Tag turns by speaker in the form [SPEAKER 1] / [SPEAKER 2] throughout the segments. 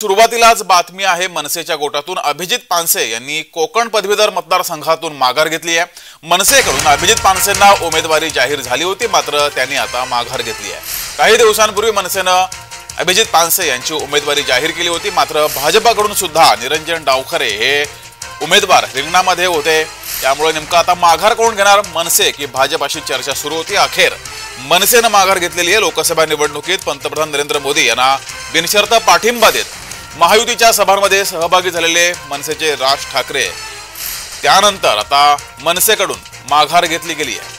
[SPEAKER 1] सुरुवातीलाच बातमी आहे मनसेच्या गोटातून अभिजित पानसे यांनी कोकण पदवीधर मतदारसंघातून माघार घेतली आहे। मनसेकडून अभिजित पानसेंना उमेदवारी जाहीर झाली होती, मात्र त्यांनी आता माघार घेतली आहे। काही दिवसांपूर्वी मनसेनं अभिजित पानसे यांची उमेदवारी जाहीर केली होती, मात्र भाजपकडून सुद्धा निरंजन डावखरे हे उमेदवार रिंगणामध्ये होते। त्यामुळे नेमका आता माघार कोण घेणार, मनसे की भाजप अशी चर्चा सुरू होती। अखेर मनसेनं माघार घेतलेली आहे। लोकसभा निवडणुकीत पंतप्रधान नरेंद्र मोदी यांना बिनशर्त पाठिंबा देत महायुतीच्या सभांमध्ये सहभागी झालेले मनसेचे राज ठाकरे त्यानंतर आता मनसेकडून माघार घेतली गेली आहे।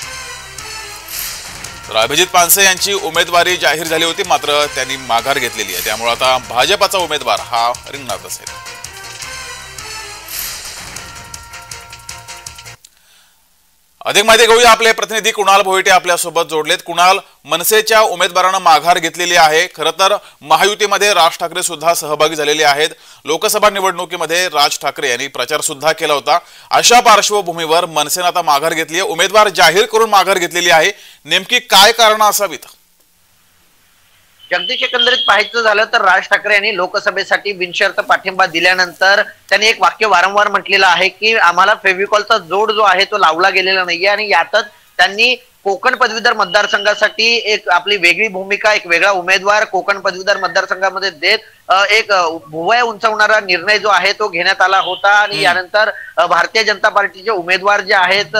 [SPEAKER 1] तर अभिजित पानसे यांची उमेदवारी जाहीर झाली होती, मात्र त्यांनी माघार घेतलेली आहे। त्यामुळे आता भाजपचा उमेदवार हा रिंगणात असेल। अधिक माहिती घेऊया, आपले प्रतिनिधी कुणाल भोईटे आपल्या सोबत जोडलेत। कुणाल, मनसेच्या उमेदवारांना माघार घेतलेली आहे। खरं तर महायुतीमध्ये राज ठाकरे सुद्धा सहभागी झालेले आहेत। लोकसभा निवडणुकीमध्ये राज ठाकरे यांनी प्रचार सुद्धा केला होता। अशा पार्श्वभूमीवर मनसेने आता माघार घेतली आहे, उमेदवार जाहीर करून माघार घेतलेली आहे। नेमकी काय कारण असावीत?
[SPEAKER 2] जगदीश, एकंदरीत पाहायचं झालं तर राज ठाकरे यांनी लोकसभेसाठी बिनशर्त पाठिंबा दिल्यानंतर त्यांनी एक वाक्य वारंवार म्हटलेलं आहे की आम्हाला फेविकॉलचा जोड जो आहे तो लावला गेलेला नाहीये, आणि यातच त्यांनी कोकण पदवीधर मतदारसंघासाठी एक आपली वेगळी भूमिका, एक वेगळा उमेदवार कोकण पदवीधर मतदारसंघामध्ये देत एक भुवया उंचावणारा निर्णय जो आहे तो घेण्यात आला होता। आणि यानंतर भारतीय जनता पार्टीचे उमेदवार जे आहेत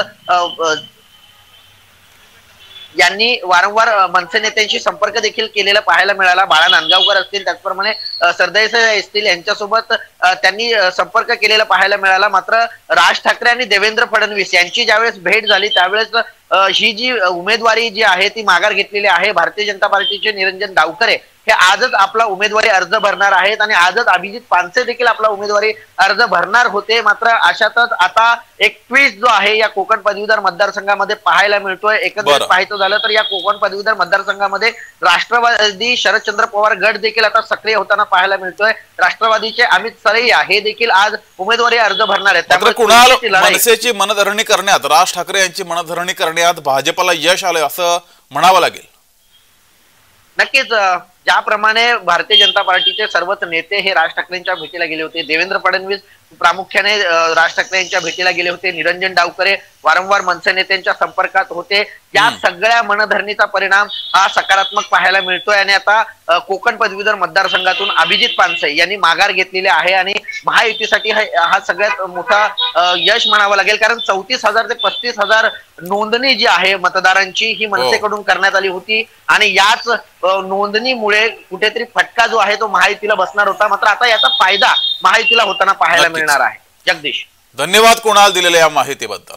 [SPEAKER 2] यांनी वारंवार मनसे नेत्यांशी संपर्क देखील केलेला पाहायला मिळाला। बाळा नांदगावकर असतील, त्याचप्रमाणे सरदेसाई असतील, यांच्यासोबत त्यांनी संपर्क केलेला पाहायला मिळाला। मात्र राज ठाकरे आणि देवेंद्र फडणवीस यांची ज्यावेळेस भेट झाली त्यावेळेस ही जी उमेदवारी जी आहे ती माघार घेतलेली आहे। भारतीय जनता पार्टीचे निरंजन डावखरे हे आजच आपला उमेदवारी अर्ज भरणार आहेत, आणि आजच अभिजित पानसे देखील आपला उमेदवारी अर्ज भरणार होते। मात्र अशातच आता एक ट्विस्ट जो आहे या कोकण पदवीधर मतदारसंघामध्ये पाहायला मिळतोय। एकंदरीत पाहायचं झालं तर या कोकण पदवीधर मतदारसंघामध्ये राष्ट्रवादी शरदचंद्र पवार गट देखील आता सक्रिय होताना पाहायला मिळतोय। राष्ट्रवादीचे अमित सरैया हे देखील आज उमेदवारी अर्ज भरणार आहेत।
[SPEAKER 1] त्यामुळे कुणाल, मनसेची मनधरणी करण्यात, राज ठाकरे यांची मनधरणी करण्यात भाजपला यश आलं असं म्हणावं लागेल।
[SPEAKER 2] नक्कीच, ज्याप्रमाणे भारतीय जनता पार्टीचे सर्वच नेते हे राज ठाकरेंच्या भेटीला गेले होते, देवेंद्र फडणवीस प्रामुख्याने राज ठाकरे यांच्या भेटीला गेले होते, निरंजन डावखरे वारंवार मनसे नेत्यांच्या संपर्कात होते, या सगळ्या मनधरणीचा परिणाम हा सकारात्मक पाहायला मिळतोय। आणि आता कोकण पदवीधर मतदारसंघातून अभिजित पानसे यांनी माघार घेतलेली आहे, आणि महायुतीसाठी हा सगळ्यात मोठा यश म्हणावं लागेल। कारण 34,000 ते 35,000 नोंदणी जी आहे मतदारांची ही मनसेकडून करण्यात आली होती, आणि याच नोंदणीमुळे कुठेतरी फटका जो आहे तो महायुतीला बसणार होता। मात्र आता याचा फायदा महायुतीला होताना पाहायला मिळणार आहे। जगदीश,
[SPEAKER 1] धन्यवाद कुणाल दिलेल्या या माहितीबद्दल।